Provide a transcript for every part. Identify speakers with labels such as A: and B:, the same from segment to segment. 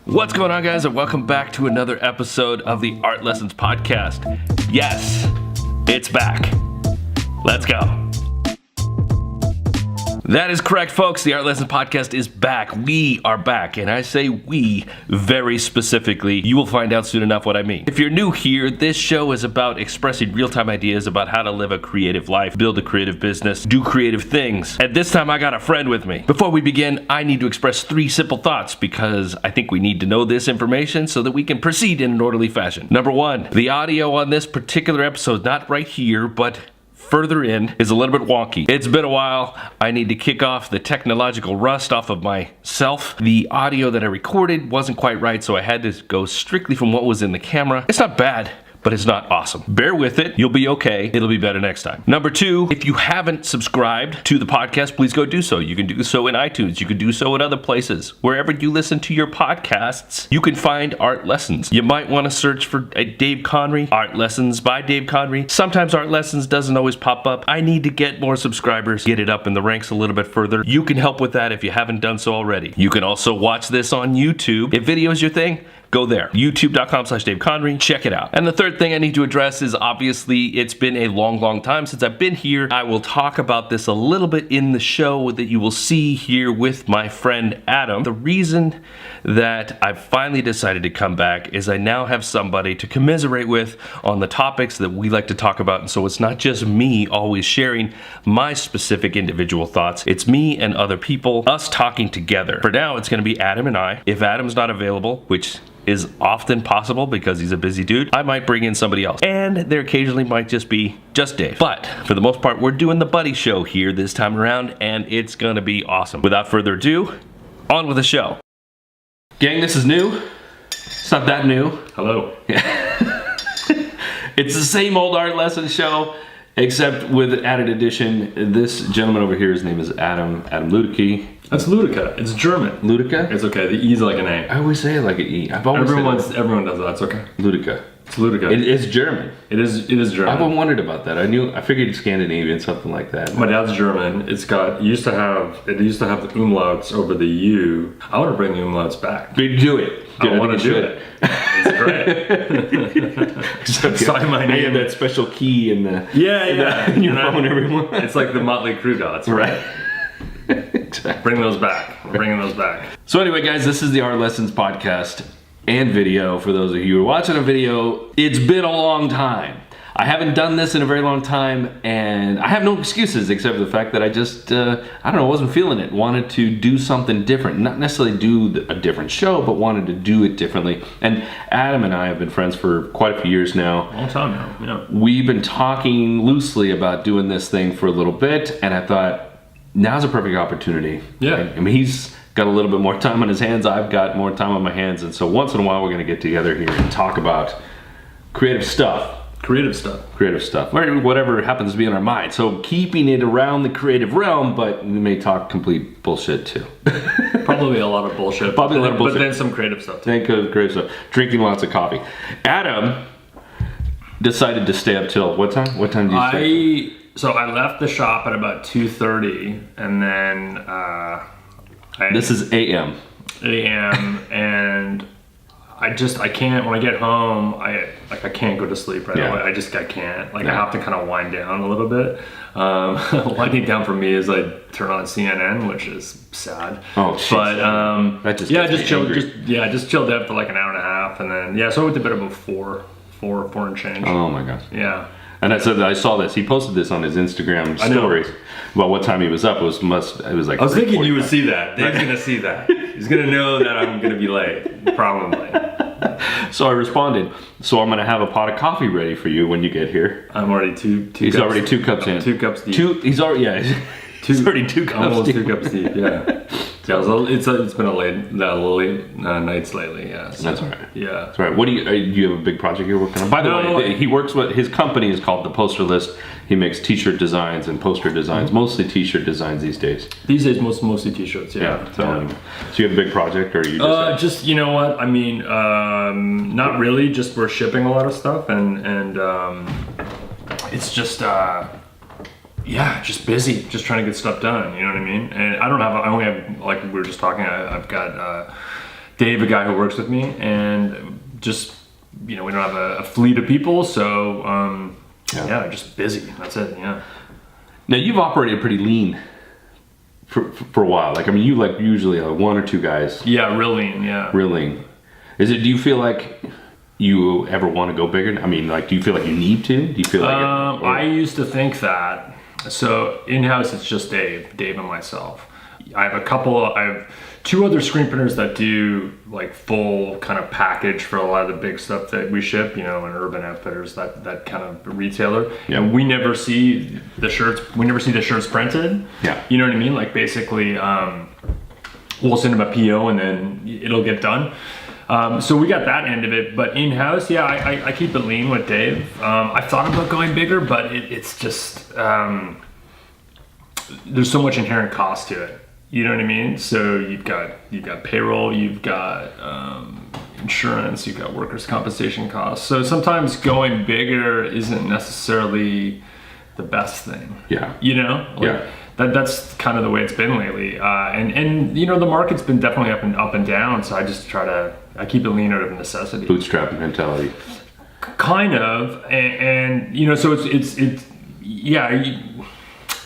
A: What's going on, guys, and welcome back to another episode of the Art Lessons Podcast. Yes, it's back. Let's go. That is correct, folks. The Art Lessons Podcast is back. We are back, and I say we very specifically. You will find out soon enough what I mean. If you're new here, this show is about expressing real-time ideas about how to live a creative life, build a creative business, do creative things. And this time, I got a friend with me. Before we begin, I need to express 3 simple thoughts because I think we need to know this information so that we can proceed in an orderly fashion. Number 1, the audio on this particular episode, not right here, but further in, is a little bit wonky. It's been a while. I need to kick off the technological rust off of myself. The audio that I recorded wasn't quite right, so I had to go strictly from what was in the camera. It's not bad, but it's not awesome. Bear with it. You'll be okay. It'll be better next time. Number 2, if you haven't subscribed to the podcast, please go do so. You can do so in iTunes. You can do so in other places. Wherever you listen to your podcasts, you can find Art Lessons. You might want to search for Dave Conrey, Art Lessons by Dave Conrey. Sometimes Art Lessons doesn't always pop up. I need to get more subscribers, get it up in the ranks a little bit further. You can help with that if you haven't done so already. You can also watch this on YouTube. If video is your thing, go there. YouTube.com/Dave Conrey. Check it out. And the third thing I need to address is obviously it's been a long time since I've been here. I will talk about this a little bit in the show that you will see here with my friend Adam. The reason that I've finally decided to come back is I now have somebody to commiserate with on the topics that we like to talk about. And so it's not just me always sharing my specific individual thoughts. It's me and other people, us talking together. For now, it's going to be Adam and I. If Adam's not available, which is often possible because he's a busy dude, I might bring in somebody else. And there occasionally might just be Dave. But for the most part, we're doing the buddy show here this time around, and it's gonna be awesome. Without further ado, on with the show. Gang, this is new. It's not that new.
B: Hello.
A: It's the same old Art Lesson show, except with an added addition. This gentleman over here, his name is Adam Luedicke.
B: That's Luedicke. It's German.
A: Luedicke?
B: It's okay. The E's like an A.
A: I always say it like an E.
B: Everyone does that. It's okay.
A: Luedicke.
B: It's Luedicke.
A: It's German.
B: It is German.
A: I've been wondered about that. I figured Scandinavian, something like that.
B: My dad's German. It used to have the umlauts over the U. I want to bring the umlauts back.
A: Do it.
B: I want to do it. It's great. Sign my name.
A: I have that special key in the
B: in
A: your phone, everyone.
B: It's like the Motley Crue dots, right?
A: Exactly.
B: Bring those back. We're bringing those back.
A: So anyway, guys, this is the Art Lessons Podcast and video. For those of you who are watching a video, it's been a long time. I haven't done this in a very long time, and I have no excuses except for the fact that I just, I wasn't feeling it. Wanted to do something different. Not necessarily do a different show, but wanted to do it differently. And Adam and I have been friends for quite a few years now.
B: Long time now, yeah.
A: We've been talking loosely about doing this thing for a little bit, and I thought, now's a perfect opportunity.
B: Yeah.
A: I mean, he's got a little bit more time on his hands. I've got more time on my hands. And so once in a while, we're going to get together here and talk about creative stuff.
B: Creative stuff.
A: Or whatever happens to be in our mind. So keeping it around the creative realm, but we may talk complete bullshit too.
B: Probably a lot of bullshit.
A: Probably a lot of bullshit.
B: But then some creative stuff too.
A: Think of creative stuff. Drinking lots of coffee. Adam decided to stay up till what time? What time do you stay?
B: So I left the shop at about 2:30, and then
A: this is AM.
B: And I can't. When I get home, I can't go to sleep right away. I can't. I have to kind of wind down a little bit. Winding down for me is I turn on CNN, which is sad.
A: Oh, shit.
B: But
A: that just
B: just chilled out for like an hour and a half, and then so I went to bed about four and change.
A: Oh my gosh.
B: Yeah.
A: And I saw this. He posted this on his Instagram stories about what time he was up. It was like.
B: I was thinking you would see that. Dave's gonna see that. He's gonna know that I'm gonna be late, probably.
A: So I responded. So I'm gonna have a pot of coffee ready for you when you get here.
B: I'm already two.
A: He's
B: cups,
A: already 2 cups in.
B: 2 cups deep.
A: He's already He's already 2 cups.
B: Almost
A: deep.
B: 2 cups deep. Yeah. It's been a late nights lately. Yeah. So,
A: that's all right.
B: Yeah.
A: That's all right. What do you have a big project you're working on? By the way, he works with his company is called The Poster List. He makes T-shirt designs and poster designs, mostly T-shirt designs these days.
B: These days, mostly T-shirts. Yeah.
A: So you have a big project, or are you
B: just you know what I mean? Not really. Just we're shipping a lot of stuff, and it's just. Just busy, just trying to get stuff done, you know what I mean? And I only have, like we were just talking, I've got Dave, a guy who works with me, and just, we don't have a fleet of people, so just busy. That's it. Yeah.
C: Now you've operated pretty lean for a while. Like, I mean, you like usually one or two guys.
B: Yeah, real lean. Yeah.
C: Real lean. Do you feel like you ever want to go bigger? I mean, like, do you feel like you need to? Do you feel like
B: I used to think that. So in-house, it's just Dave and myself. I have two other screen printers that do like full kind of package for a lot of the big stuff that we ship, an Urban Outfitters, that kind of retailer.
C: Yeah.
B: And we never see the shirts printed.
C: Yeah.
B: You know what I mean? Like, basically, we'll send them a PO and then it'll get done. So we got that end of it, but in-house, I keep it lean with Dave. I thought about going bigger, but it's just, there's so much inherent cost to it. You know what I mean? So you've got payroll, you've got insurance, you've got workers' compensation costs. So sometimes going bigger isn't necessarily the best thing.
C: Yeah.
B: That's kind of the way it's been lately. And the market's been definitely up and down. So I just I keep it lean out of necessity.
C: Bootstrap mentality.
B: Kind of, and so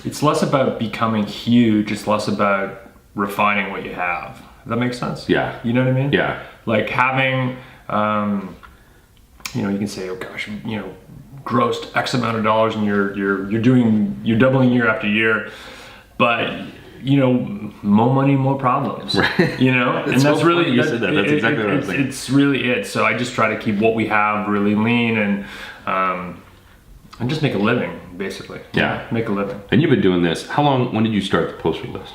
B: it's less about becoming huge. It's less about refining what you have. Does that make sense?
C: Yeah.
B: You know what I mean?
C: Yeah.
B: Like having, you can say, oh gosh, grossed X amount of dollars, and you're doubling year after year, but more money, more problems.
C: Right.
B: And that's really
C: you said that. That's exactly what I was thinking.
B: It's really it. So I just try to keep what we have really lean and just make a living, basically.
C: Yeah.
B: Make a living.
C: And you've been doing this. How long? When did you start the poster list?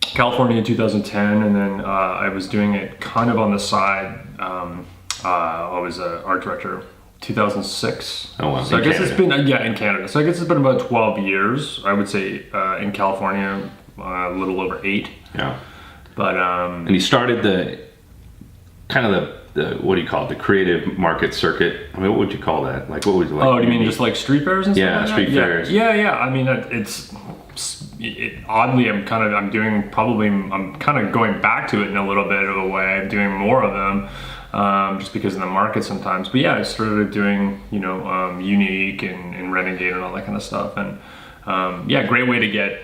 B: California in 2010, and then I was doing it kind of on the side. I was an art director 2006.
C: Oh wow!
B: So I guess it's been in Canada. So I guess it's been about 12 years. I would say in California, a little over 8.
C: Yeah.
B: But
C: and he started the what do you call it? The creative market circuit. I mean, what would you call that? Like, what would you like?
B: Oh, do you mean just like street fairs and stuff?
C: Yeah,
B: like
C: street
B: that?
C: fairs.
B: Yeah. I mean, oddly, I'm kind of going back to it in a little bit of a way. I'm doing more of them, just because of the market sometimes. But yeah, I started doing, Unique and Renegade and all that kind of stuff. And great way to get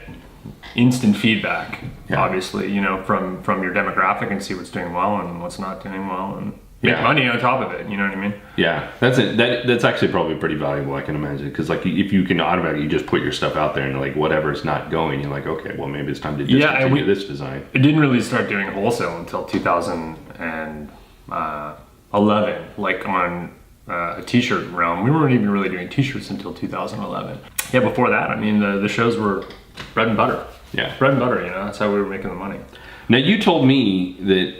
B: instant feedback, obviously, from your demographic, and see what's doing well and what's not doing well, and make money on top of it. You know what I mean? Yeah,
C: that's it. That's actually probably pretty valuable, I can imagine, because like if you can automatically just put your stuff out there and like whatever's not going, you're like, okay, well maybe it's time to discontinue this design.
B: I didn't really start doing wholesale until 2011, like on a t-shirt realm. We weren't even really doing t-shirts until 2011. Yeah, before that, I mean, the shows were bread and butter.
C: Yeah.
B: Bread and butter, that's how we were making the money.
C: Now, you told me that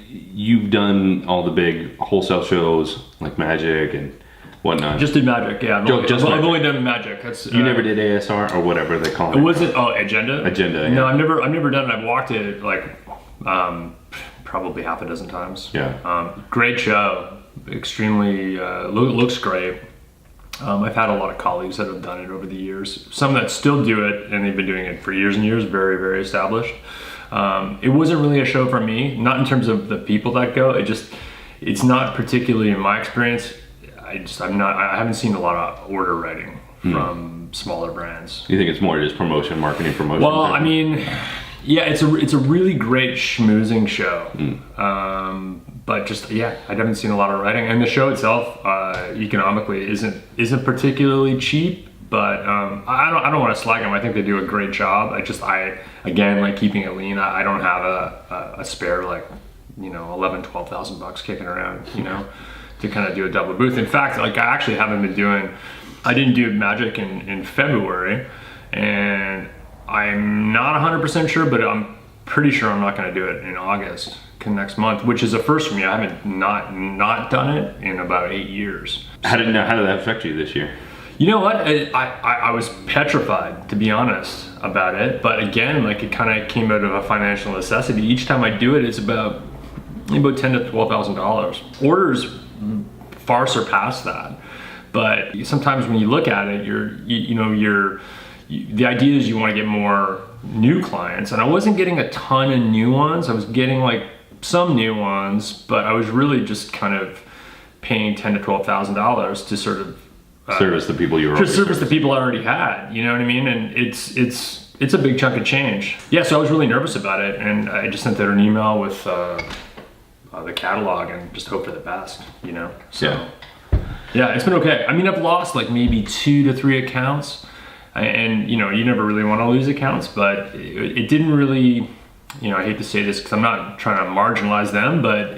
C: you've done all the big wholesale shows like Magic and whatnot.
B: Just did Magic, yeah. I've only done Magic. That's
C: you never did ASR or whatever they call it.
B: Was it? Oh, Agenda.
C: Agenda. Yeah.
B: No, I've never done it. I've walked it like probably half a dozen times.
C: Yeah.
B: Great show. Extremely looks great. I've had a lot of colleagues that have done it over the years. Some that still do it, and they've been doing it for years and years. Very, very established. It wasn't really a show for me, not in terms of the people that go. It's not particularly in my experience. I haven't seen a lot of order writing from smaller brands.
C: You think it's more just marketing promotion?
B: Well, I mean, yeah, it's a really great schmoozing show. But just, I haven't seen a lot of writing, and the show itself, economically isn't particularly cheap. But I don't want to slag them. I think they do a great job. Again, like keeping it lean. I don't have a spare $11,000-$12,000 kicking around, to kind of do a double booth. In fact, like I actually haven't been I didn't do Magic in February, and I'm not 100% sure, but I'm pretty sure I'm not going to do it in August next month, which is a first for me. I haven't not done it in about 8 years.
C: How did that affect you this year?
B: You know what? I was petrified, to be honest, about it. But again, like it kind of came out of a financial necessity. Each time I do it, it's about $10,000 to $12,000. Orders far surpass that. But sometimes when you look at it, the idea is you want to get more new clients, and I wasn't getting a ton of new ones. I was getting like some new ones, but I was really just kind of paying $10,000 to $12,000 to sort of
C: service the people you were
B: to service the people I already had. You know what I mean? And it's a big chunk of change. Yeah, so I was really nervous about it, and I just sent out an email with the catalog and just hope for the best. You know? So yeah, it's been okay. I mean, I've lost like maybe 2 to 3 accounts, and you know, you never really want to lose accounts, but it didn't really. You know, I hate to say this because I'm not trying to marginalize them, but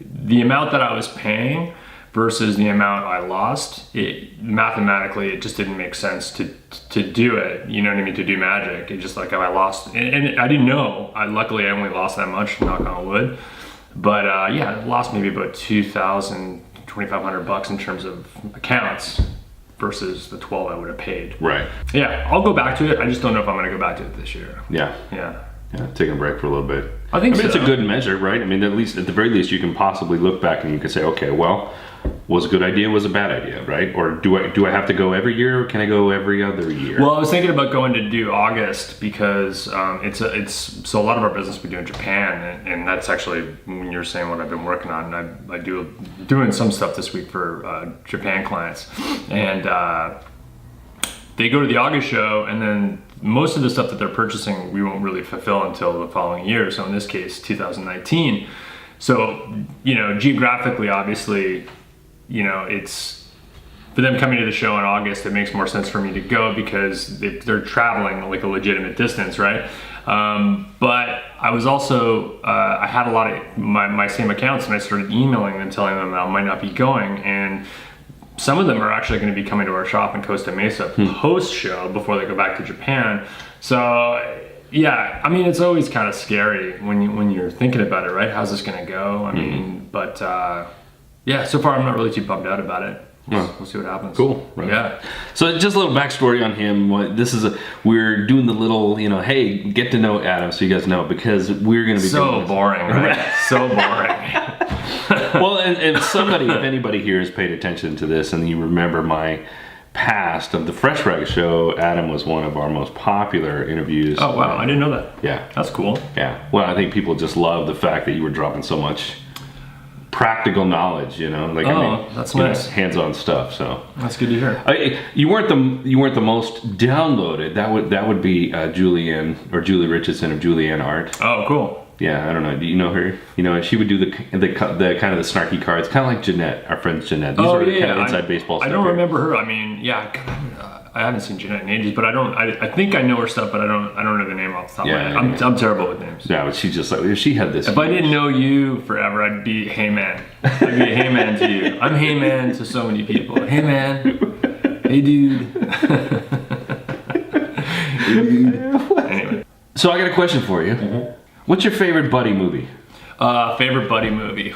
B: the amount that I was paying versus the amount I lost, mathematically, it just didn't make sense to do it. You know what I mean? To do magic. It just like I lost, and I didn't know. Luckily, I only lost that much, knock on wood. But yeah, I lost maybe about $2,000, $2,500 in terms of accounts versus the 12 I would have paid.
C: Right.
B: Yeah, I'll go back to it. I just don't know if I'm going to go back to it this year.
C: Yeah. Taking a break for a little bit.
B: I mean,
C: it's a good measure, right? I mean, at the very least, you can possibly look back and you can say, okay, well, was a good idea, was a bad idea, right? Or do I have to go every year, or can I go every other year?
B: Well, I was thinking about going to do August because so a lot of our business we do in Japan, and that's actually when you're saying what I've been working on. I doing some stuff this week for Japan clients, and they go to the August show, and then most of the stuff that they're purchasing we won't really fulfill until the following year. So in this case, 2019. So, you know, geographically, obviously, you know, it's for them coming to the show in August, it makes more sense for me to go because they're traveling like a legitimate distance, right? But I was also, I had a lot of my same accounts, and I started emailing them, telling them that I might not be going, and some of them are actually going to be coming to our shop in Costa Mesa post-show before they go back to Japan. So, yeah, I mean, it's always kind of scary when you're thinking about it, right? How's this going to go? I mean, but yeah, so far I'm not really too bummed out about it. We'll see what happens.
C: Cool. Right.
B: Yeah.
C: So just a little backstory on him. We're doing the little, you know, hey, get to know Adam so you guys know, because we're going to be
B: so boring, right? So boring.
C: Well, and if anybody here has paid attention to this and you remember my past of the Fresh Rag show, Adam was one of our most popular interviews.
B: Oh, wow. I didn't know that.
C: Yeah.
B: That's cool.
C: Yeah. Well, I think people just love the fact that you were dropping so much practical knowledge, you know, like,
B: that's nice.
C: Hands-on stuff. So
B: that's good to hear.
C: You weren't the most downloaded. That would be Julie Richardson of Julianne Art.
B: Oh, cool.
C: Yeah, I don't know. Do you know her? You know, she would do the kind of the snarky cards, kind of like Jeanette, our friend Jeanette. These are kind of inside baseball stuff.
B: I don't remember her. I mean, yeah, I haven't seen Jeanette in ages, but I think I know her stuff, but I don't know the name off the top of my head. I'm terrible with names.
C: Yeah, but she just like, if she had this.
B: If I didn't know you forever, I'd be hey man. I'd be a hey man to you. I'm hey man to so many people. Hey man. Hey dude. Hey dude. Anyway.
C: So I got a question for you. Mm-hmm. What's your favorite buddy movie?
B: Favorite buddy movie.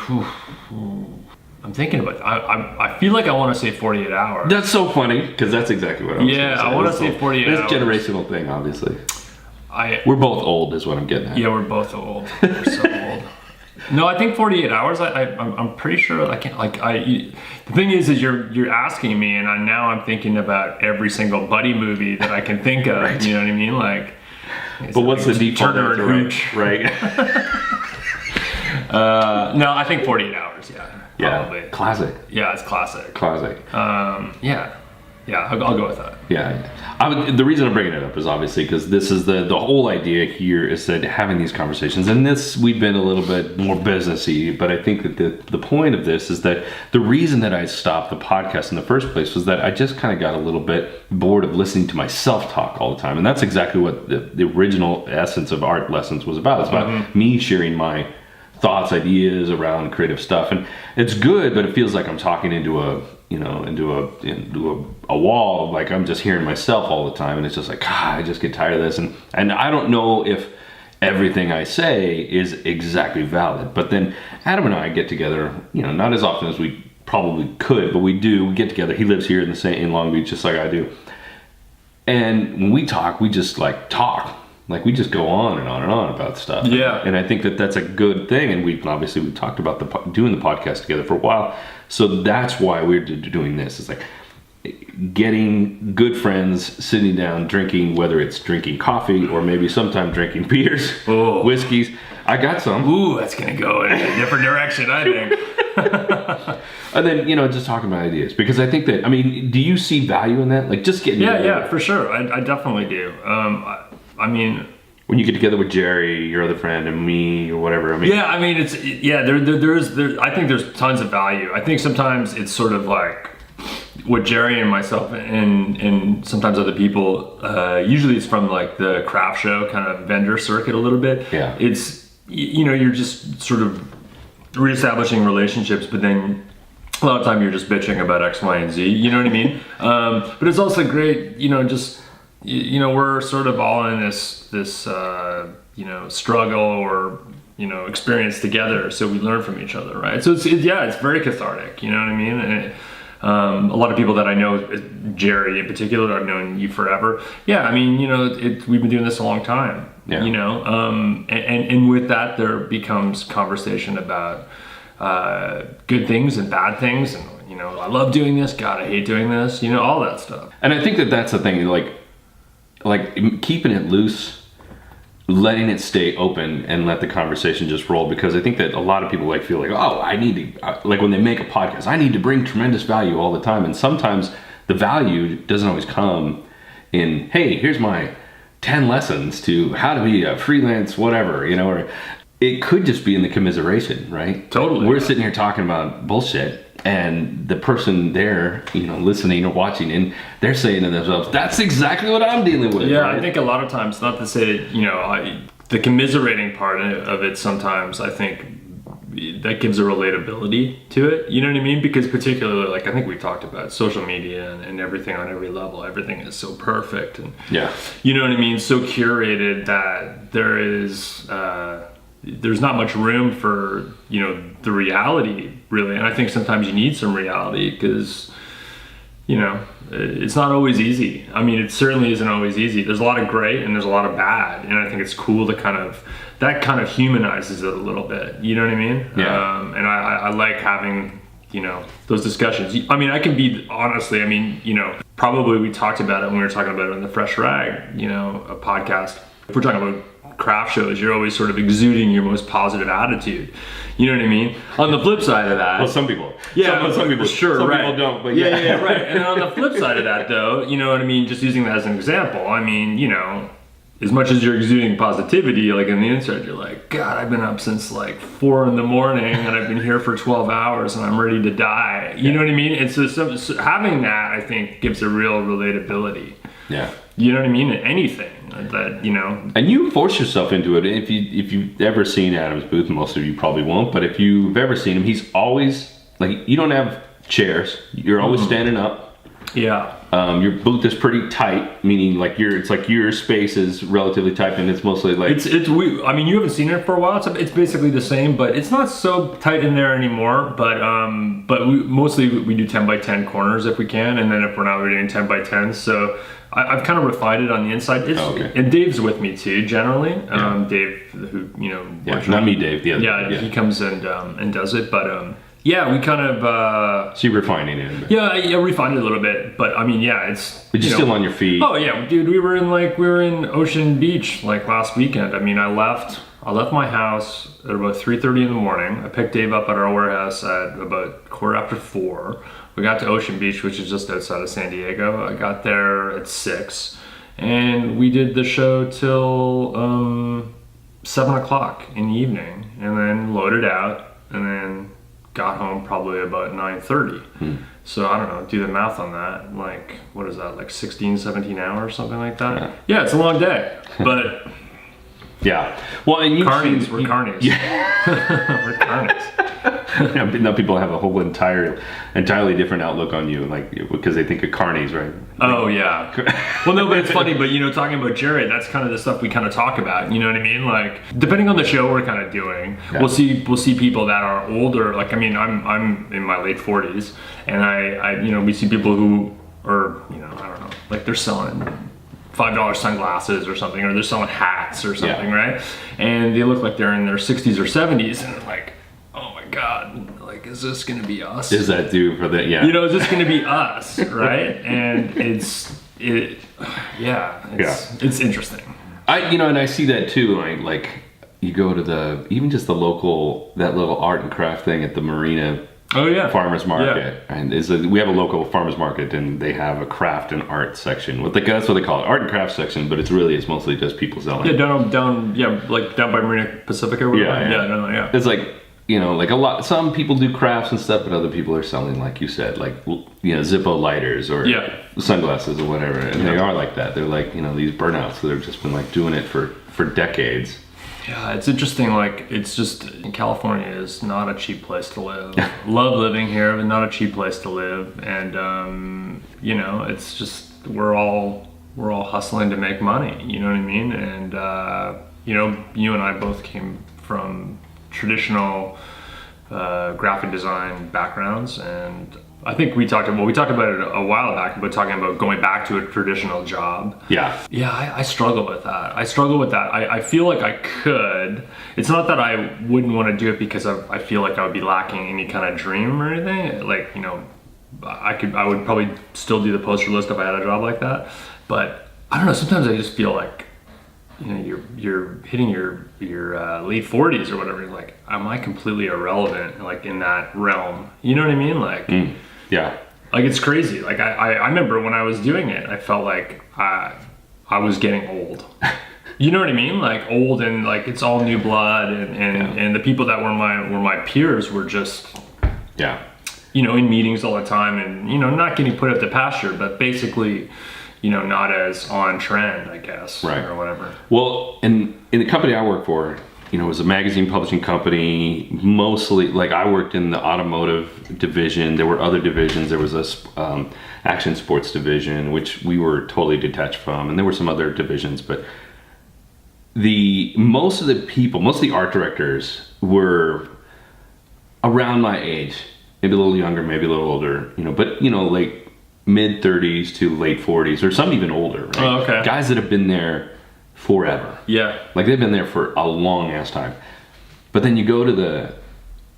B: I'm thinking about. I feel like I want to say 48 Hours.
C: That's so funny because that's exactly what I was.
B: Yeah, I want to say 48 Hours.
C: It's a generational thing, obviously. We're both old, is what I'm getting at.
B: Yeah, we're both old. We're so old. No, I think 48 Hours. I'm pretty sure I can't. The thing is you're asking me, and now I'm thinking about every single buddy movie that I can think of. Right. You know what I mean? Like.
C: But what's the default?
B: Turner and Hooch,
C: right?
B: No, I think 48 Hours. Yeah, probably.
C: Classic.
B: Yeah, it's classic. Yeah, I'll go with that.
C: Yeah, the reason I'm bringing it up is obviously because this is the whole idea here is that having these conversations, and we've been a little bit more businessy, but I think that the point of this is that the reason that I stopped the podcast in the first place was that I just kind of got a little bit bored of listening to myself talk all the time, and that's exactly what the original essence of Art Lessons was about. It's about me sharing my thoughts, ideas around creative stuff, and it's good, but it feels like I'm talking into a wall, like I'm just hearing myself all the time, and it's just like, I just get tired of this, and I don't know if everything I say is exactly valid. But then Adam and I get together, you know, not as often as we probably could, but we get together. He lives here in Long Beach, just like I do, and when we talk, we just talk. Like we just go on and on and on about stuff.
B: Yeah.
C: And I think that that's a good thing. And we talked about doing the podcast together for a while. So that's why we're doing this. It's like, getting good friends, sitting down, drinking, whether it's drinking coffee or maybe sometime drinking beers, whiskeys. I got some.
B: Ooh, that's gonna go in a different direction, I think.
C: And then, just talking about ideas, because I think that, do you see value in that? Like just getting
B: Yeah, for sure. I definitely do. I mean,
C: when you get together with Jerry, your other friend, and me, or whatever.
B: There's I think there's tons of value. I think sometimes it's sort of like with Jerry and myself and sometimes other people. Usually it's from like the craft show kind of vendor circuit a little bit.
C: Yeah.
B: It's you're just sort of reestablishing relationships, but then a lot of time you're just bitching about X, Y, and Z. You know what I mean? But it's also great. We're sort of all in this struggle or experience together, so we learn from each other, right? So it's very cathartic. You know what I mean? And a lot of people that I know, Jerry in particular, I've known you forever. Yeah, we've been doing this a long time.
C: Yeah.
B: And with that there becomes conversation about good things and bad things, and I love doing this, God, I hate doing this, all that stuff.
C: And I think that that's the thing, like keeping it loose, letting it stay open, and let the conversation just roll. Because I think that a lot of people feel like, oh, I need to, when they make a podcast, I need to bring tremendous value all the time. And sometimes the value doesn't always come in, hey, here's my 10 lessons to how to be a freelance whatever, or it could just be in the commiseration, right?
B: Totally.
C: We're sitting here talking about bullshit, and the person there, listening or watching, and they're saying to themselves, that's exactly what I'm dealing with.
B: Yeah,
C: right?
B: I think a lot of times, not to say that, the commiserating part of it sometimes, I think that gives a relatability to it. You know what I mean? Because particularly, I think we talked about social media and everything on every level, everything is so perfect. And
C: yeah,
B: you know what I mean? So curated that there's not much room for the reality, really. And I think sometimes you need some reality, because it's not always easy. It certainly isn't always easy. There's a lot of great and there's a lot of bad, and I think it's cool to that kind of humanizes it a little bit. You know what I mean?
C: Yeah.
B: And I like having those discussions. I can be honestly, probably we talked about it when we were talking about it in the Fresh Rag, a podcast. If we're talking about craft shows, you're always sort of exuding your most positive attitude. You know what I mean? On the flip side of that,
C: well, some people,
B: some people, sure,
C: some
B: right.
C: people don't, but
B: yeah, right. And then on the flip side of that, though, you know what I mean? Just using that as an example, as much as you're exuding positivity, in the inside, you're like, God, I've been up since 4 a.m. and I've been here for 12 hours and I'm ready to die. You know what I mean? And so having that, I think, gives a real relatability.
C: Yeah.
B: You know what I mean? Anything that,
C: And you force yourself into it. If you've ever seen Adam's booth, most of you probably won't, but if you've ever seen him, he's always, you don't have chairs. You're always standing up.
B: Yeah.
C: Your booth is pretty tight, meaning your space is relatively tight, and it's mostly
B: you haven't seen it for a while. It's basically the same, but it's not so tight in there anymore. But we mostly do 10 by 10 corners if we can, and then if we're not, we're doing 10 by 10. So I've kind of refined it on the inside.
C: Okay.
B: And Dave's with me too, generally. Yeah. Dave, who
C: not me, Dave. The other.
B: Yeah, he comes and does it, but. Yeah, we kind of...
C: so you're refining it a bit.
B: Yeah, refined it a little bit, but it's...
C: But you're still on your feet.
B: Oh yeah, dude, we were in Ocean Beach last weekend. I left my house at about 3:30 in the morning. I picked Dave up at our warehouse at about 4:15. We got to Ocean Beach, which is just outside of San Diego. I got there at 6, and we did the show till 7 o'clock in the evening, and then loaded out, and then got home probably about 9:30. So I don't know, do the math on that. What is that, 16, 17 hours, something like that? Yeah, it's a long day, but...
C: Yeah. Well, and
B: we're carnies.
C: Yeah.
B: We're carnies.
C: Now people have a whole entirely different outlook on you, because they think of carnies, right?
B: Oh yeah. Well, no, but it's funny. But talking about Jared, that's kind of the stuff we kind of talk about. You know what I mean? Depending on the show we're kind of doing, yeah. we'll see people that are older. I'm in my late 40s, and I we see people who are I don't know, they're selling $5 sunglasses or something, or they're selling hats or something, right? And they look like they're in their 60s or 70s, and oh my God, like, is this going to be us?
C: Is that due for the, yeah.
B: You know, is this going to be us, right? And it's interesting.
C: And I see that too. Like you go to even just the local, that little art and craft thing at the marina.
B: Oh yeah,
C: farmers market, and we have a local farmers market, and they have a craft and art section. That's what they call it, art and craft section. But it's mostly just people selling.
B: Yeah, down by Marina Pacifica. Or whatever. Yeah.
C: It's like, like a lot. Some people do crafts and stuff, but other people are selling, like you said, like Zippo lighters or sunglasses or whatever. And they are like that. They're like these burnouts that have just been like doing it for decades.
B: Yeah, it's interesting. Like, it's just, California is not a cheap place to live. Love living here, but not a cheap place to live. And it's just, we're all hustling to make money. You know what I mean? And you and I both came from traditional graphic design backgrounds, and I think we talked about it a while back, but talking about going back to a traditional job.
C: Yeah,
B: I struggle with that. I feel like I could. It's not that I wouldn't want to do it because I feel like I would be lacking any kind of dream or anything. Like, I would probably still do the poster list if I had a job like that. But I don't know. Sometimes I just feel like, you're hitting your late 40s or whatever. You're like, am I completely irrelevant? Like, in that realm, you know what I mean? Like.
C: Yeah.
B: Like, it's crazy. Like, I remember when I was doing it, I felt like I was getting old. You know what I mean? Like, old, and like, it's all new blood, and the people that were my peers were just in meetings all the time, and not getting put out to pasture, but basically not as on trend, I guess,
C: right,
B: or whatever.
C: Well, in the company I work for, it was a magazine publishing company. Mostly, like, I worked in the automotive division. There were other divisions. There was a action sports division, which we were totally detached from, and there were some other divisions. But most of the art directors were around my age, maybe a little younger, maybe a little older. But like mid 30s to late 40s, or some even older. Right?
B: Oh, okay.
C: Guys that have been there forever.
B: Yeah.
C: Like, they've been there for a long ass time. But then you go to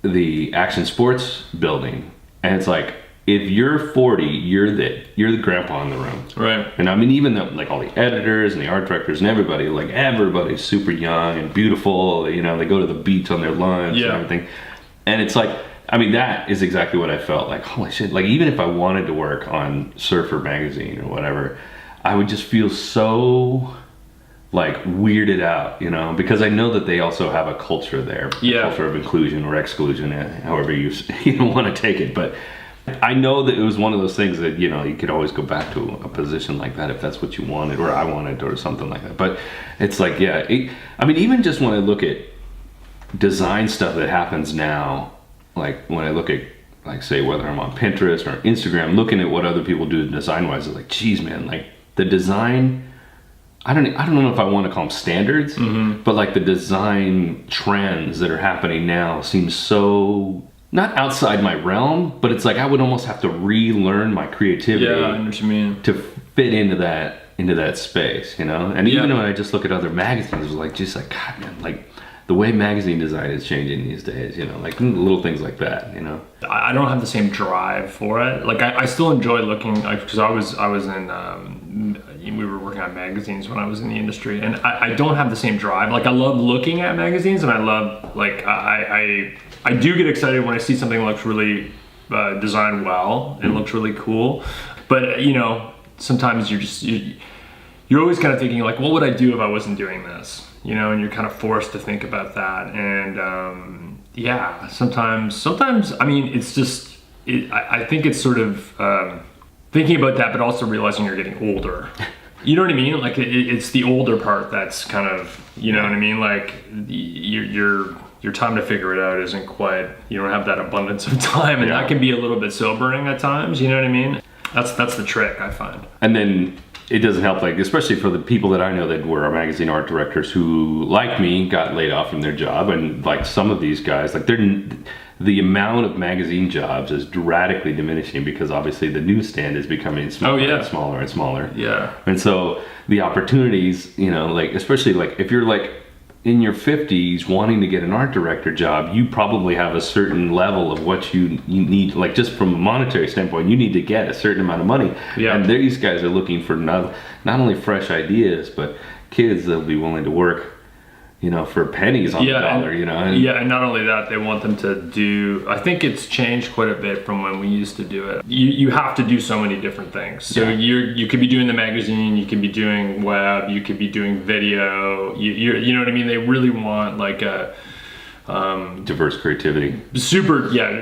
C: the action sports building, and it's like, if you're 40, you're the grandpa in the room.
B: Right.
C: And I mean, even like all the editors and the art directors and everybody's super young and beautiful. They go to the beach on their lunch and everything. And it's like, I mean, that is exactly what I felt like. Holy shit. Like, even if I wanted to work on Surfer magazine or whatever, I would just feel so like weirded out, because I know that they also have a culture there, a culture of inclusion or exclusion, however you want to take it. But I know that it was one of those things that you could always go back to a position like that if that's what you wanted, or I wanted, or something like that. But it's like, I mean, even just when I look at design stuff that happens now, like when I look at, like, say, whether I'm on Pinterest or Instagram, looking at what other people do design wise, it's like, geez, man, like the design. I don't know if I want to call them standards, but like the design trends that are happening now seem so not outside my realm, but it's like I would almost have to relearn my creativity
B: I know what you mean,
C: to fit into that space, And even when I just look at other magazines, it's like, God, man, like the way magazine design is changing these days, like little things like that,
B: I don't have the same drive for it. Like, I still enjoy looking, because I was in we were working on magazines when I was in the industry, and I don't have the same drive. Like, I love looking at magazines, and I love, like, I do get excited when I see something that looks really designed well and looks really cool. But sometimes you're always kind of thinking, like, what would I do if I wasn't doing this? And you're kind of forced to think about that. And sometimes I mean, it's just I think it's sort of thinking about that, but also realizing you're getting older. You know what I mean? Like, it's the older part that's kind of, what I mean? Like, your time to figure it out isn't quite, you don't have that abundance of time, and that can be a little bit sobering at times. You know what I mean? That's the trick, I find.
C: And then it doesn't help, like, especially for the people that I know that were magazine art directors who, like me, got laid off from their job, and like some of these guys, like, the amount of magazine jobs is radically diminishing because obviously the newsstand is becoming smaller and smaller and smaller.
B: Yeah.
C: And so the opportunities, like, especially like if you're like in your 50s wanting to get an art director job, you probably have a certain level of what you need, like just from a monetary standpoint, you need to get a certain amount of money.
B: Yeah.
C: And these guys are looking for not only fresh ideas, but kids that'll be willing to work, for pennies on the dollar,
B: and not only that, they want them to do, I think it's changed quite a bit from when we used to do it. You have to do so many different things. So you could be doing the magazine, you could be doing web, you could be doing video, you know what I mean? They really want like a
C: diverse creativity.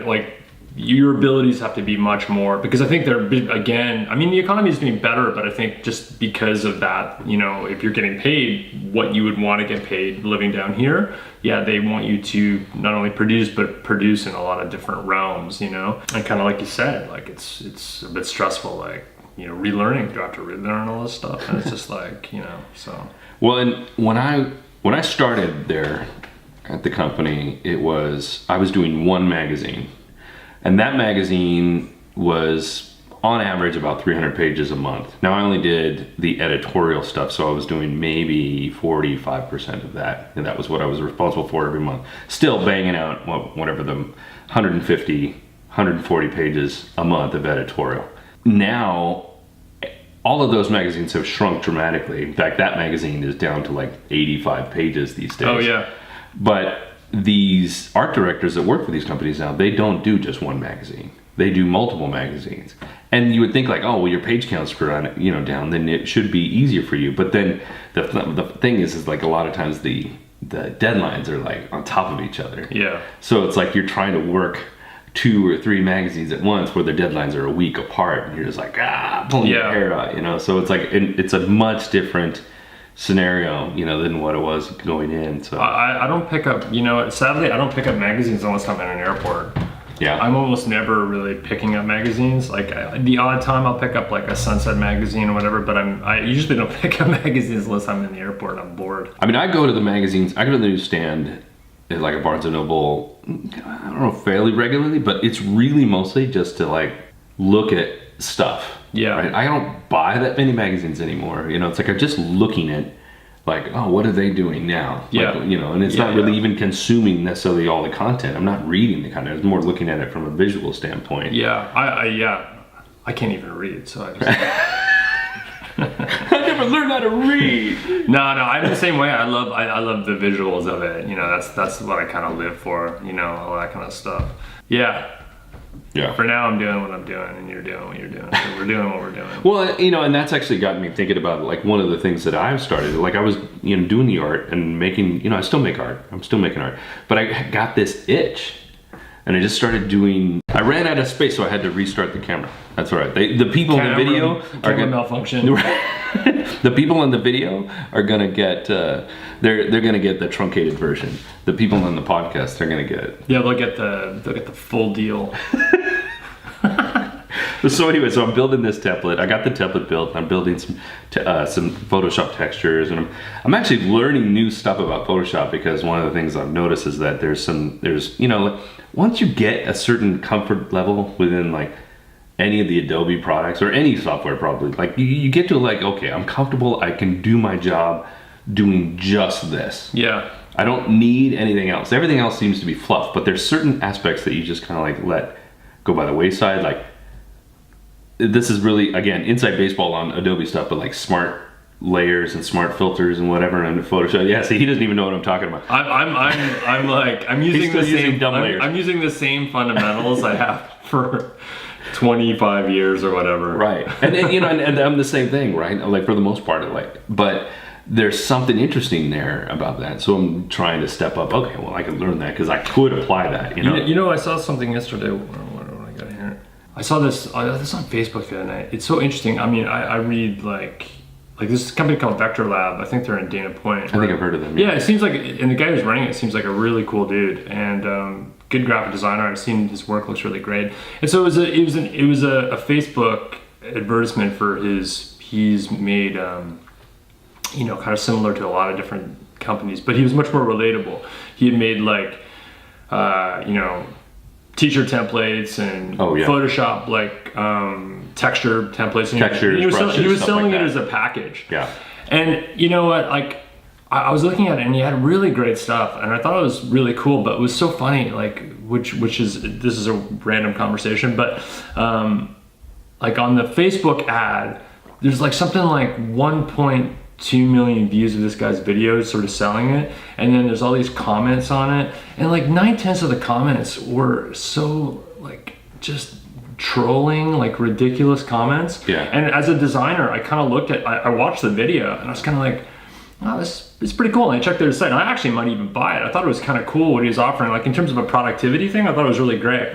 B: Like your abilities have to be much more, because I think the economy is getting better, but I think just because of that, if you're getting paid what you would want to get paid living down here, they want you to not only produce, but produce in a lot of different realms, and kind of like you said, like it's a bit stressful, like, relearning, you have to relearn all this stuff, and it's just like, so.
C: Well, and when I started there at the company, I was doing one magazine. And that magazine was, on average, about 300 pages a month. Now, I only did the editorial stuff, so I was doing maybe 45% of that. And that was what I was responsible for every month. Still banging out, whatever, the 150, 140 pages a month of editorial. Now, all of those magazines have shrunk dramatically. In fact, that magazine is down to like 85 pages these days.
B: Oh, yeah.
C: But these art directors that work for these companies now, they don't do just one magazine. They do multiple magazines. And you would think like, oh, well, your page count's down, then it should be easier for you. But then the thing is like a lot of times the deadlines are like on top of each other.
B: Yeah.
C: So it's like you're trying to work 2 or 3 magazines at once where their deadlines are a week apart, and you're just like, pulling your hair out, So it's like, it's a much different scenario, than what it was going in. So
B: I don't pick up, sadly, I don't pick up magazines unless I'm at an airport.
C: Yeah.
B: I'm almost never really picking up magazines. Like the odd time I'll pick up like a Sunset magazine or whatever, but I usually don't pick up magazines unless I'm in the airport and I'm bored.
C: I mean, I go to the newsstand at like a Barnes & Noble, I don't know, fairly regularly, but it's really mostly just to like look at stuff.
B: Yeah.
C: Right? I don't buy that many magazines anymore. It's like I'm just looking at like, oh, what are they doing now?
B: Yeah.
C: Like, and it's not really even consuming necessarily all the content. I'm not reading the content. It's more looking at it from a visual standpoint.
B: Yeah. I can't even read, so I just...
C: I never learned how to read.
B: No, I'm the same way. I love the visuals of it. That's what I kind of live for, all that kind of stuff. Yeah.
C: Yeah.
B: For now, I'm doing what I'm doing, and you're doing what you're doing. So we're doing what we're doing.
C: Well, and that's actually gotten me thinking about like one of the things that I've started. Like I was, doing the art and making. I still make art. I'm still making art, but I got this itch, and I just started doing. I ran out of space, so I had to restart the camera. That's all right. The people in the video are gonna
B: malfunction.
C: The people in the video are gonna get. They're gonna get the truncated version. The people in the podcast are gonna get.
B: Yeah, they'll get the full deal.
C: So anyway, I'm building this template. I got the template built. I'm building some Photoshop textures, and I'm actually learning new stuff about Photoshop, because one of the things I've noticed is that there's like, once you get a certain comfort level within like any of the Adobe products or any software, probably like you get to like, okay, I'm comfortable. I can do my job doing just this.
B: Yeah.
C: I don't need anything else. Everything else seems to be fluff, but there's certain aspects that you just kind of like let go by the wayside. Like, this is really, again, inside baseball on Adobe stuff, but like smart layers and smart filters and whatever in Photoshop. Yeah, see, he doesn't even know what I'm talking about.
B: I'm using the same fundamentals I have for 25 years or whatever.
C: Right, and and I'm the same thing, right? Like for the most part, but there's something interesting there about that. So I'm trying to step up. Okay, well, I can learn that because I could apply that.
B: I saw something yesterday. What do I got here? I saw this on Facebook the other night. It's so interesting. I mean, I read like this company called Vector Lab. I think they're in Dana Point.
C: I think I've heard of them.
B: Yeah, it seems like, and the guy who's running it seems like a really cool dude and good graphic designer. I've seen his work; looks really great. And so it was a Facebook advertisement for he's made kind of similar to a lot of different companies, but he was much more relatable. He had made like t-shirt templates and Photoshop texture templates. And
C: Textures,
B: he was selling
C: like
B: it as a package.
C: Yeah.
B: And you know what? Like, I was looking at it and he had really great stuff, and I thought it was really cool. But it was so funny, like which is, this is a random conversation, but like on the Facebook ad, there's like something like 1.2 million views of this guy's videos sort of selling it, and then there's all these comments on it, and like 9/10 of the comments were so like just trolling, like ridiculous comments.
C: Yeah.
B: And as a designer, I kind of looked at, I watched the video and I was kind of like, oh, this is pretty cool. And I checked their site, and I actually might even buy it. I thought it was kind of cool what he was offering, like in terms of a productivity thing. I thought it was really great.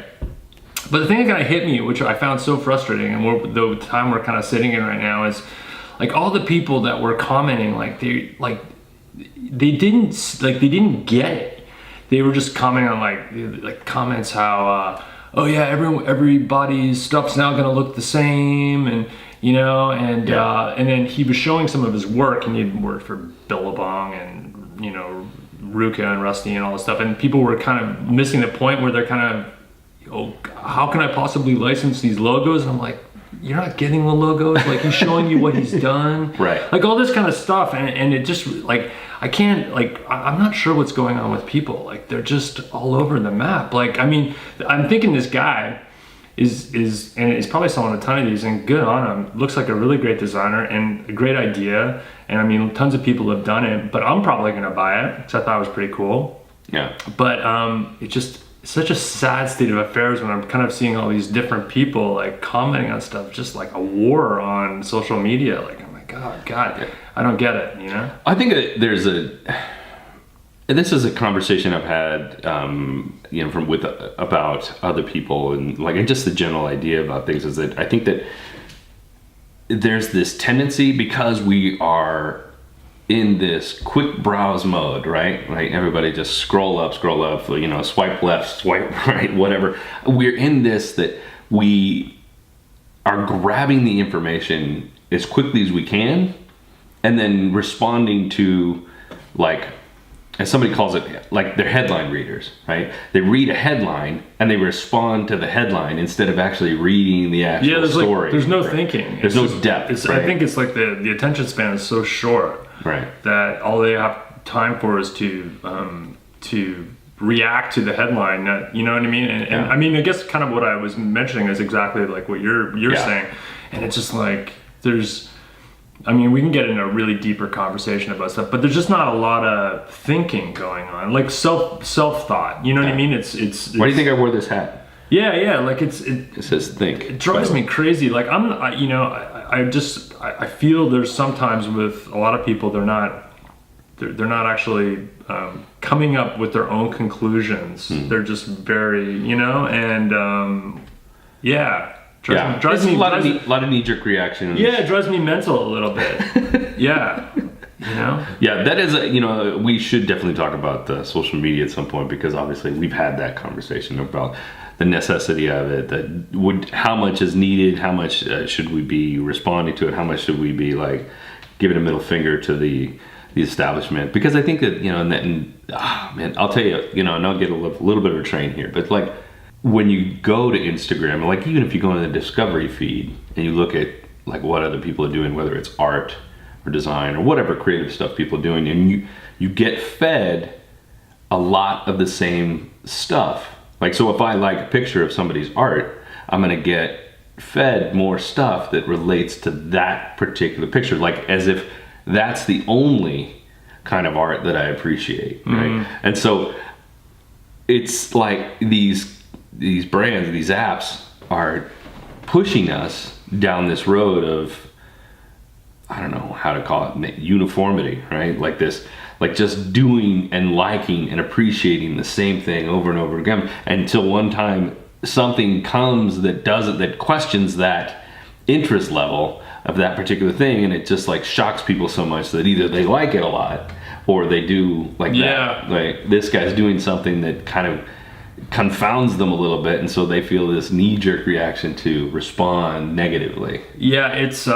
B: But the thing that kind of hit me, which I found so frustrating, and the time we're kind of sitting in right now, is like all the people that were commenting, they didn't get it. They were just commenting on like comments how oh yeah, everybody's stuff's now gonna look the same, and you know, and then he was showing some of his work, and he'd worked for Billabong and, you know, Ruka and Rusty and all this stuff, and people were kind of missing the point where they're kind of, oh, how can I possibly license these logos? And I'm like, you're not getting the logos, like he's showing you what he's done,
C: right?
B: Like all this kind of stuff, and it just like, I can't, like, I'm not sure what's going on with people. Like they're just all over the map. Like, I mean, I'm thinking this guy is and he's probably selling a ton of these, and good on him. Looks like a really great designer and a great idea. And I mean, tons of people have done it, but I'm probably gonna buy it because I thought it was pretty cool.
C: Yeah.
B: But it's just such a sad state of affairs when I'm kind of seeing all these different people like commenting on stuff, just like a war on social media. Like, oh my God, yeah. I don't get it, you know?
C: I think that this is a conversation I've had, you know, about other people, and like, and just the general idea about things is that I think that there's this tendency, because we are in this quick browse mode, right? Like everybody just scroll up, you know, swipe left, swipe right, whatever. We're in this, that we are grabbing the information as quickly as we can, and then responding to, like, as somebody calls it, like they're headline readers, right? They read a headline and they respond to the headline instead of actually reading the actual story.
B: Like, there's no
C: right?
B: thinking.
C: There's no depth.
B: Right? I think it's like the attention span is so short,
C: right?
B: That all they have time for is to react to the headline. You know what I mean? And I mean, I guess kind of what I was mentioning is exactly like what you're saying, and it's just like I mean, we can get in a really deeper conversation about stuff, but there's just not a lot of thinking going on, like self thought. You know what I mean? It's
C: Why do you think I wore this hat?
B: Yeah. Like it
C: says think.
B: It drives me crazy. Like I feel there's sometimes with a lot of people, they're not actually coming up with their own conclusions. They're just very, you know, and drives me,
C: a lot of knee-jerk reactions.
B: Yeah, it drives me mental a little bit. Yeah, you know. Yeah,
C: that is we should definitely talk about social media at some point, because obviously we've had that conversation about the necessity of it. How much is needed? How much should we be responding to it? How much should we be like giving a middle finger to the establishment? Because I think that, you know, man, I'll tell you, you know, and I'll get a little bit of a train here, but like, when you go to Instagram, like even if you go in the discovery feed and you look at like what other people are doing, whether it's art or design or whatever creative stuff people are doing, and you get fed a lot of the same stuff. Like, so if I like a picture of somebody's art, I'm gonna get fed more stuff that relates to that particular picture, like as if that's the only kind of art that I appreciate, right? And so it's like these brands, these apps are pushing us down this road of, I don't know how to call it, uniformity, right? Like this, like just doing and liking and appreciating the same thing over and over again, until one time something comes that questions that interest level of that particular thing, and it just like shocks people so much that either they like it a lot or they do like that. Like this guy's doing something that kind of confounds them a little bit, and so they feel this knee-jerk reaction to respond negatively.
B: Yeah, it's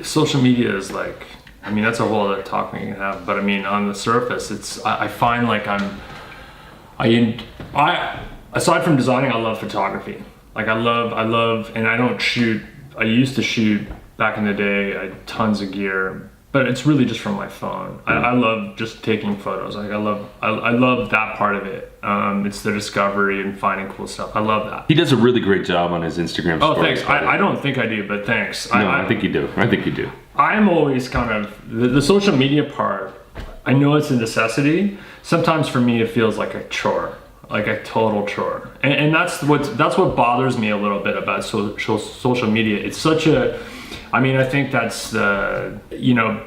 B: social media is like, I mean, that's a whole other talk we can have, but I mean, on the surface, I find like aside from designing, I love photography. Like I love, and I don't shoot. I used to shoot back in the day. I had tons of gear, but it's really just from my phone. I love just taking photos. Like I love that part of it. It's the discovery and finding cool stuff. I love that.
C: He does a really great job on his Instagram
B: Oh,
C: stories.
B: thanks. I don't think I do, but thanks.
C: No, I think you do. I think you do.
B: I'm always kind of the social media part. I know it's a necessity. Sometimes for me, it feels like a chore, like a total chore, and that's what bothers me a little bit about social media. It's such a, I mean, I think that's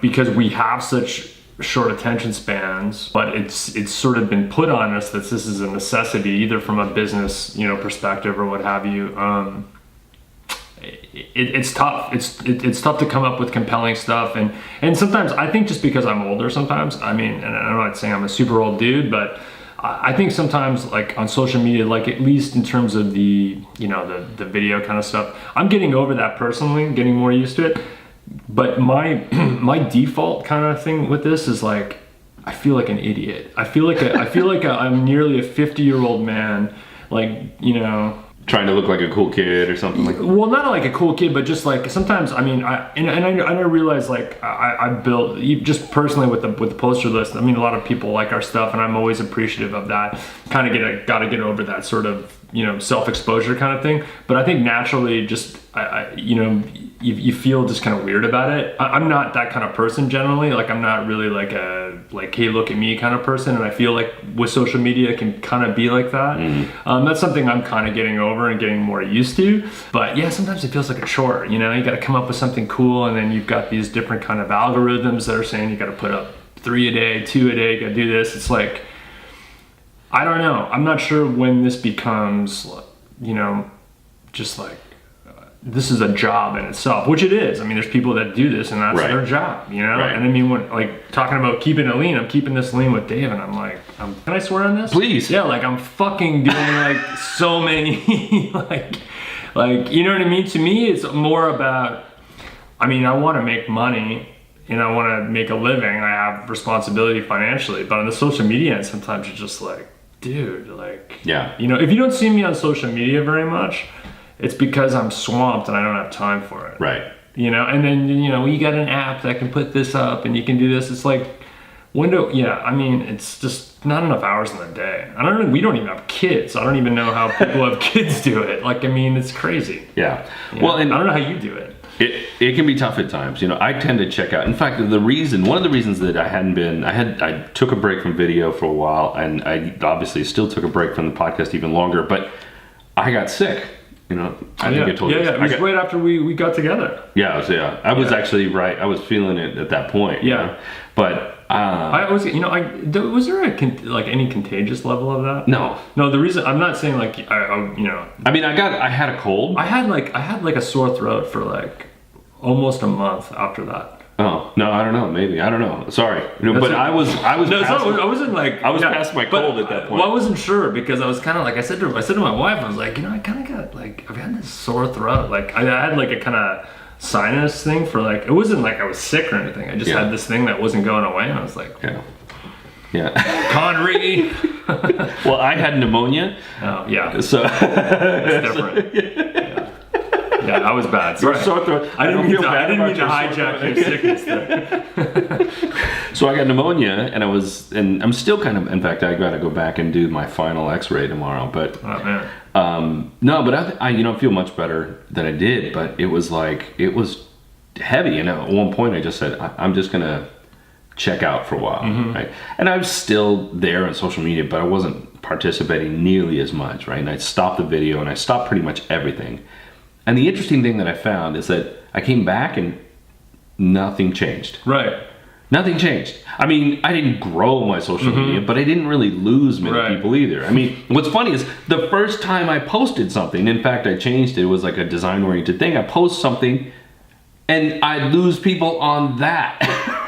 B: because we have such short attention spans, but it's sort of been put on us that this is a necessity, either from a business perspective or what have you. It's tough. It's tough to come up with compelling stuff, and sometimes I think just because I'm older, sometimes I mean, and I'm not saying I'm a super old dude, but I think sometimes like on social media, like at least in terms of the the video kind of stuff, I'm getting over that personally, getting more used to it. But my default kind of thing with this is like I feel like an idiot. I feel like I'm nearly a 50-year-old man, like
C: trying to look like a cool kid or something like that.
B: Well, not like a cool kid, but just like sometimes, I mean, I realize like I built just personally with the poster list. I mean, a lot of people like our stuff, and I'm always appreciative of that. Kind of got to get over that sort of self-exposure kind of thing. But I think naturally, just you feel just kind of weird about it. I'm not that kind of person generally. Like I'm not really like a hey, look at me kind of person. And I feel like with social media it can kind of be like that. Mm-hmm. That's something I'm kind of getting over and getting more used to. But yeah, sometimes it feels like a chore. You got to come up with something cool, and then you've got these different kind of algorithms that are saying you got to put up 3 a day, 2 a day, you got to do this. It's like, I don't know. I'm not sure when this becomes, just like, this is a job in itself, which it is. I mean, there's people that do this and that's their job, Right. And I mean, when like talking about keeping it lean, I'm keeping this lean with Dave, and I'm like, can I swear on this?
C: Please.
B: Yeah, like I'm fucking doing like so many, like, you know what I mean? To me, it's more about, I mean, I want to make money and I want to make a living. I have responsibility financially, but on the social media, and sometimes you're just like, dude, like,
C: yeah,
B: if you don't see me on social media very much, it's because I'm swamped and I don't have time for it.
C: Right.
B: And then, you got an app that can put this up and you can do this. It's like, I mean, it's just not enough hours in the day. I don't know. We don't even have kids. I don't even know how people have kids do it. Like, I mean, it's crazy.
C: Yeah. Well, and
B: I don't know how you do it.
C: It can be tough at times. I tend to check out. In fact, one of the reasons that I took a break from video for a while, and I obviously still took a break from the podcast even longer, but I got sick. I think I told you.
B: Yeah, it was right after we got together.
C: I was actually right. I was feeling it at that point.
B: Yeah.
C: But
B: I was, was there any contagious level of that?
C: No.
B: The reason I'm not saying like I
C: mean, I had a cold.
B: I had like a sore throat for like almost a month after that.
C: Oh no, I don't know. Maybe I don't know. Sorry, but I was. No,
B: I wasn't like.
C: I was past my cold at that point.
B: Well, I wasn't sure because I was kind of like I said to my wife, I was like, I kind of got like I've had this sore throat. Like I had like a kind of sinus thing for like it wasn't like I was sick or anything. I just had this thing that wasn't going away, and I was like, yeah, Conrey.
C: Well, I had pneumonia.
B: Oh yeah.
C: So
B: it's different. Yeah, that was bad. Sorry. I didn't mean to hijack your sickness there.
C: So I got pneumonia, and I'm still kind of. In fact, I got to go back and do my final X-ray tomorrow. But no, but I feel much better than I did. But it was heavy. At one point, I just said, I'm just gonna check out for a while, right? And I was still there on social media, but I wasn't participating nearly as much, right? And I stopped the video, and I stopped pretty much everything. And the interesting thing that I found is that I came back and nothing changed.
B: Right.
C: Nothing changed. I mean, I didn't grow my social media, but I didn't really lose many people either. I mean, what's funny is the first time I posted something, in fact, I changed it. It was like a design-oriented thing. I post something, and I lose people on that,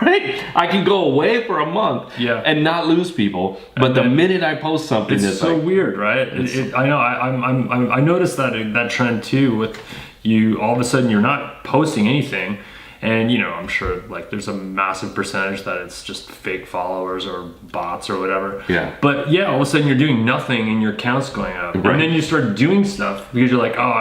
C: right? I can go away for a month and not lose people, but the minute I post something,
B: it's so weird, right? I know. I noticed that trend too. With you, all of a sudden you're not posting anything, and I'm sure like there's a massive percentage that it's just fake followers or bots or whatever.
C: Yeah.
B: But all of a sudden you're doing nothing and your account's going up, and then you start doing stuff because you're like, oh,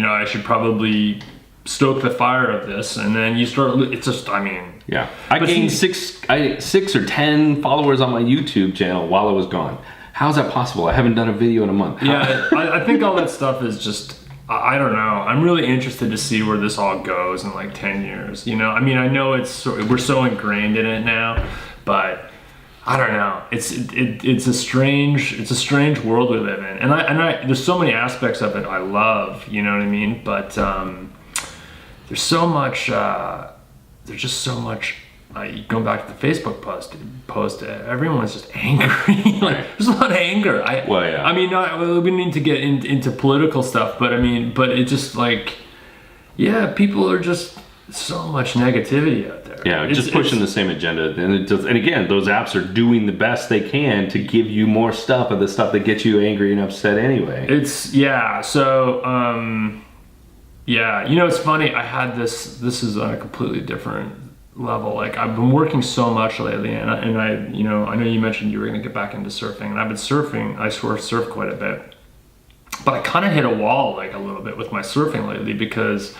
B: I should probably stoke the fire of this, and then you start. It's just, I mean,
C: yeah. I gained 6 or 10 followers on my YouTube channel while I was gone. How's that possible? I haven't done a video in a month.
B: Yeah, I think all that stuff is just. I don't know. I'm really interested to see where this all goes in like 10 years. You know, I mean, I know we're so ingrained in it now, but I don't know. It's a strange world we live in, and I there's so many aspects of it I love. You know what I mean? But there's so much. There's just so much. Going back to the Facebook post, everyone's just angry. Like, there's a lot of anger. I mean, we need to get into political stuff, but it just like, yeah, people are just so much negativity out there.
C: Yeah, just pushing the same agenda, and again, those apps are doing the best they can to give you more stuff of the stuff that gets you angry and upset anyway.
B: So yeah, you know, it's funny. I had this is on a completely different level. Like, I've been working so much lately, and I you know, I know you mentioned you were going to get back into surfing, and I've been surfing. I surf quite a bit, but I kind of hit a wall like a little bit with my surfing lately, because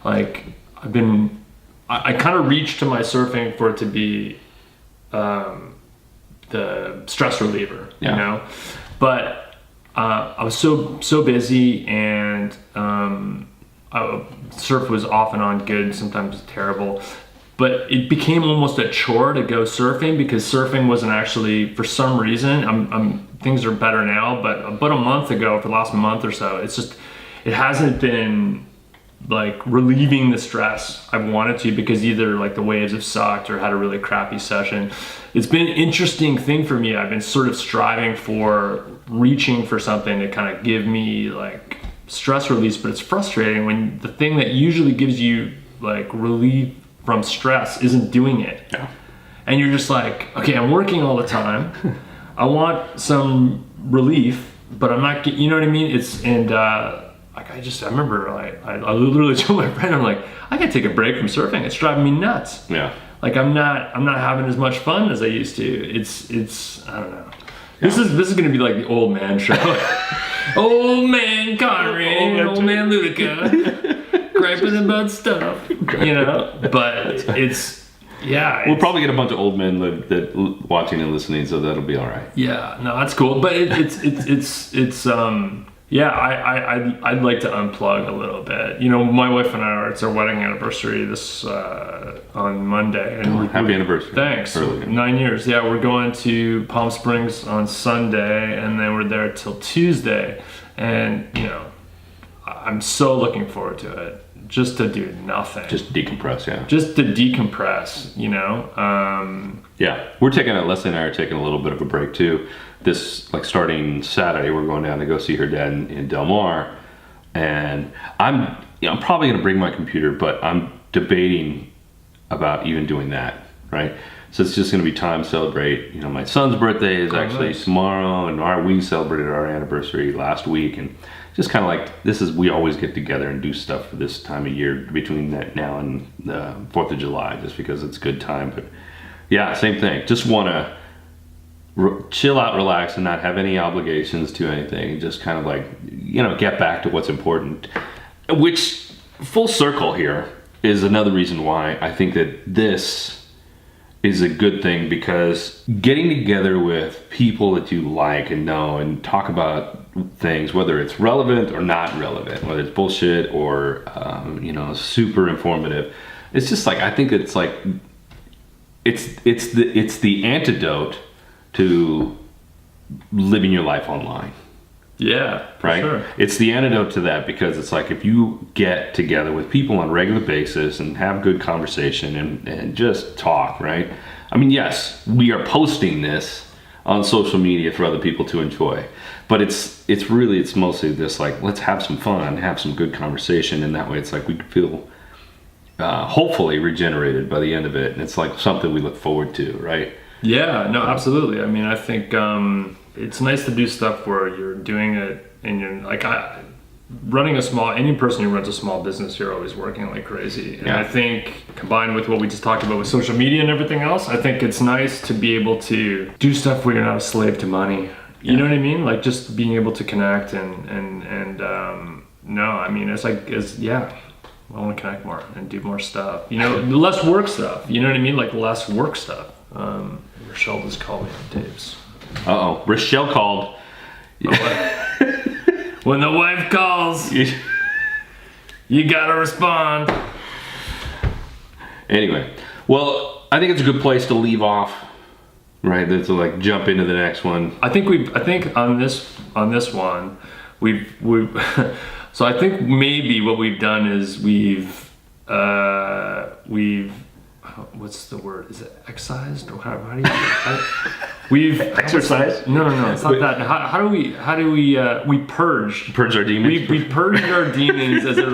B: like I kind of reached to my surfing for it to be the stress reliever, you know, but I was so busy, and surf was off and on good, sometimes terrible. But it became almost a chore to go surfing, because surfing wasn't actually, for some reason, things are better now, but about a month ago, for the last month or so, it hasn't been like relieving the stress I've wanted to, because either like the waves have sucked or had a really crappy session. It's been an interesting thing for me. I've been sort of striving for, reaching for something to kind of give me like stress release, but it's frustrating when the thing that usually gives you like relief from stress isn't doing it.
C: Yeah. And
B: you're just like, okay, I'm working all the time. I want some relief, but I'm not getting, you know what I mean? I remember I literally told my friend, I'm like, I gotta take a break from surfing. It's driving me nuts.
C: Yeah.
B: Like, I'm not having as much fun as I used to. It's I don't know. Yeah. This is gonna be like the old man show. Old man Conrey, old man Luedicke, griping about stuff, you know. But we'll
C: probably get a bunch of old men that watching and listening, so that'll be all right.
B: Yeah, no, that's cool. But I'd like to unplug a little bit. You know, my wife and I it's our wedding anniversary this on Monday. And
C: happy anniversary!
B: Thanks. 9 years. Yeah, we're going to Palm Springs on Sunday, and then we're there till Tuesday. And you know, I'm so looking forward to it. Just to do nothing.
C: Just decompress, yeah.
B: Just to decompress, you know.
C: Yeah, Leslie and I are taking a little bit of a break too. Starting Saturday, we're going down to go see her dad in Del Mar, and I'm probably going to bring my computer, but I'm debating about even doing that, right? So it's just going to be time to celebrate. You know, my son's birthday is actually tomorrow, and we celebrated our anniversary last week, and just kind of like we always get together and do stuff for this time of year between now and the 4th of July, just because it's a good time. But yeah, same thing. Just want to chill out, relax, and not have any obligations to anything. Just kind of like, you know, get back to what's important. Which, full circle here, is another reason why I think that this is a good thing, because getting together with people that you like and know and talk about things, whether it's relevant or not relevant, whether it's bullshit or you know, super informative, it's just like, I think it's like it's the antidote to living your life online.
B: Yeah,
C: right.
B: Sure.
C: It's the antidote to that, because it's like, if you get together with people on a regular basis and have good conversation and just talk, right? I mean, yes, we are posting this on social media for other people to enjoy, but it's mostly this, like, let's have some fun, have some good conversation, and that way it's like we feel hopefully regenerated by the end of it, and it's like something we look forward to, right?
B: Yeah, no, absolutely. I mean, I think it's nice to do stuff where you're doing it and you're like, any person who runs a small business, you're always working like crazy. And I think, combined with what we just talked about with social media and everything else, I think it's nice to be able to do stuff where you're not a slave to money. You know what I mean? Like, just being able to connect and no, I mean, I want to connect more and do more stuff. You know, less work stuff. You know what I mean? Like less work stuff. Rochelle just called me on Dave's.
C: Rochelle called.
B: When the wife calls, you gotta respond.
C: Anyway, well, I think it's a good place to leave off, right? To like jump into the next one.
B: I think on this one, we've so I think maybe what we've done is we've what's the word? Is it excised or how do you? We've
C: Exercise?
B: No, it's not that. How do we purged?
C: Purge our demons.
B: We purged our demons as it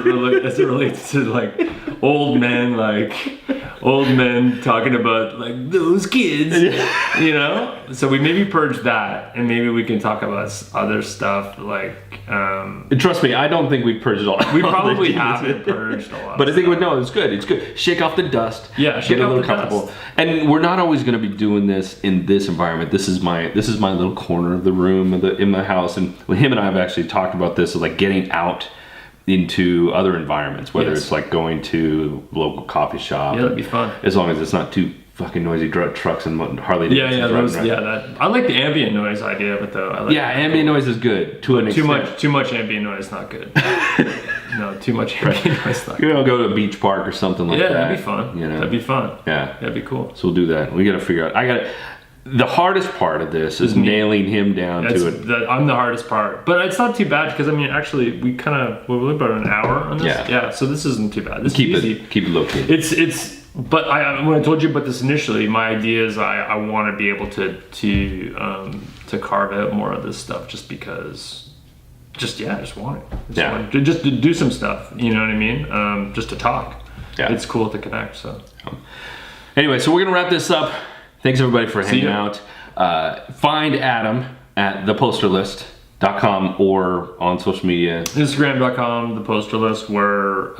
B: relates to like old men talking about like those kids, you know. So we maybe purge that, and maybe we can talk about other stuff like.
C: Trust me, I don't think we've purged all.
B: We probably haven't purged a lot.
C: But I think it's good. It's good. Shake off the dust.
B: Yeah,
C: get a little comfortable. Dust. And we're not always going to be doing this in this environment. This is my little corner of the room in my house, and him and I have actually talked about this, of like getting out into other environments, whether it's like going to a local coffee shop.
B: Yeah, that'd be fun.
C: As long as it's not too fucking noisy trucks and Harley Davidsons.
B: I like the ambient noise idea of it though.
C: Ambient noise is good to an extent.
B: Too much ambient noise not good. No, too much ambient noise not good.
C: You know, go to a beach park or something like that.
B: Yeah, that'd be fun. You know, that'd be fun.
C: Yeah,
B: that'd be cool.
C: So we'll do that. We got to figure out. The hardest part of this is nailing him down to it.
B: I'm the hardest part, but it's not too bad because I mean, actually, we live about an hour on this. Yeah. So this isn't too bad. This is easy.
C: Keep it low key.
B: It's. But when I told you about this initially, my idea is I want to be able to carve out more of this stuff just because. Just want it. Just to do some stuff. You know what I mean? Just to talk. Yeah. It's cool to connect. So.
C: Anyway, so we're gonna wrap this up. Thanks everybody for hanging out. Find Adam at theposterlist.com or on social media.
B: Instagram.com, theposterlist, where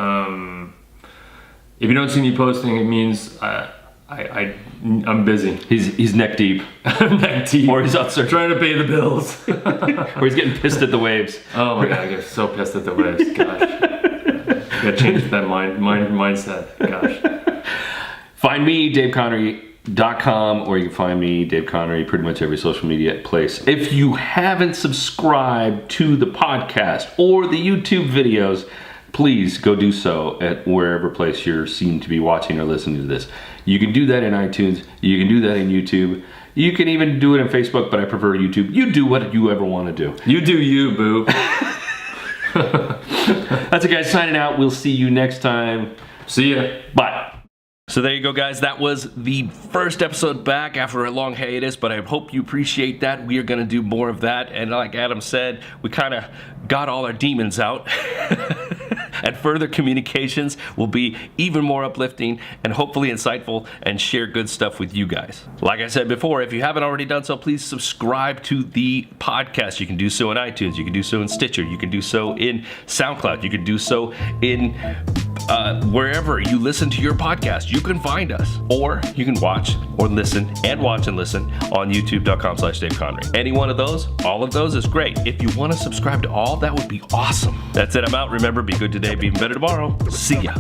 B: if you don't see me posting, it means I'm busy.
C: He's neck deep.
B: I'm neck deep.
C: Or he's out there
B: trying to pay the bills.
C: Or he's getting pissed at the waves.
B: Oh my god, I get so pissed at the waves. Gosh. Gotta change that mindset. Gosh.
C: Find me, DaveConrey.com, or you can find me, Dave Conrey, pretty much every social media place. If you haven't subscribed to the podcast or the YouTube videos, please go do so at wherever place you're seen to be watching or listening to this. You can do that in iTunes. You can do that in YouTube. You can even do it on Facebook, but I prefer YouTube. You do what you ever want to do.
B: You do you, boo.
C: That's it, guys. Signing out. We'll see you next time.
B: See ya.
C: Bye.
A: So there you go, guys. That was the first episode back after a long hiatus, but I hope you appreciate that. We are going to do more of that. And like Adam said, we kind of got all our demons out. And further communications will be even more uplifting and hopefully insightful and share good stuff with you guys. Like I said before, if you haven't already done so, please subscribe to the podcast. You can do so in iTunes. You can do so in Stitcher. You can do so in SoundCloud. You can do so in wherever you listen to your podcast. You can find us. Or you can watch and listen on youtube.com/Dave Conrey. Any one of those, all of those is great. If you want to subscribe to all, that would be awesome. That's it. I'm out. Remember, be good today, be even better tomorrow. See ya.